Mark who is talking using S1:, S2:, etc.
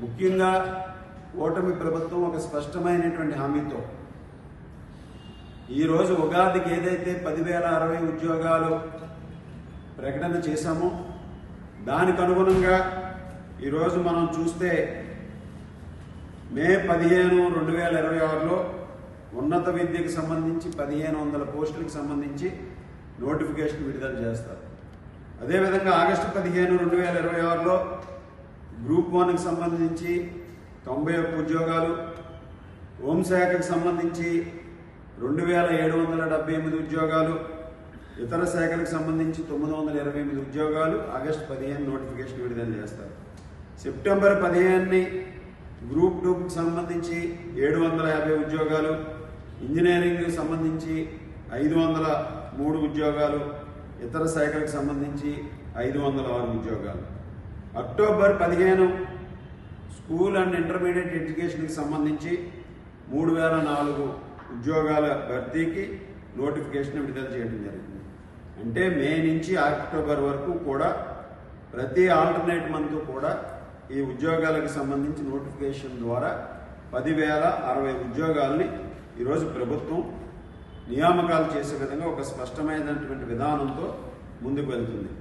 S1: ముఖ్యంగా ఓటమి ప్రభుత్వం ఒక స్పష్టమైనటువంటి హామీతో ఈరోజు ఉగాదికి ఏదైతే 10,060 ఉద్యోగాలు ప్రకటన చేశామో దానికి అనుగుణంగా ఈరోజు మనం చూస్తే మే 15, 2026లో ఉన్నత విద్యకు సంబంధించి 1,500 పోస్టులకు సంబంధించి నోటిఫికేషన్ విడుదల చేస్తారు. అదేవిధంగా ఆగస్టు 15, 2026లో గ్రూప్ 1కి సంబంధించి 91 ఉద్యోగాలు, హోంశాఖకు సంబంధించి 2,778 ఉద్యోగాలు, ఇతర శాఖలకు సంబంధించి 928 ఉద్యోగాలు ఆగస్టు 15 నోటిఫికేషన్ విడుదల చేస్తారు. సెప్టెంబర్ 15ని గ్రూప్ 2కి సంబంధించి 750 ఉద్యోగాలు, ఇంజనీరింగ్కి సంబంధించి 503 ఉద్యోగాలు, ఇతర శాఖలకు సంబంధించి 506 ఉద్యోగాలు. అక్టోబర్ 15 స్కూల్ అండ్ ఇంటర్మీడియట్ ఎడ్యుకేషన్కి సంబంధించి 3,004 ఉద్యోగాల భర్తీకి నోటిఫికేషన్ విడుదల చేయడం జరిగింది. అంటే మే నుంచి అక్టోబర్ వరకు కూడా ప్రతి ఆల్టర్నేట్ మంత్ కూడా ఈ ఉద్యోగాలకు సంబంధించి నోటిఫికేషన్ ద్వారా 10,060 ఉద్యోగాల్ని ఈరోజు ప్రభుత్వం నియామకాలు చేసే విధంగా ఒక స్పష్టమైనటువంటి విధానంతో ముందుకు వెళ్తుంది.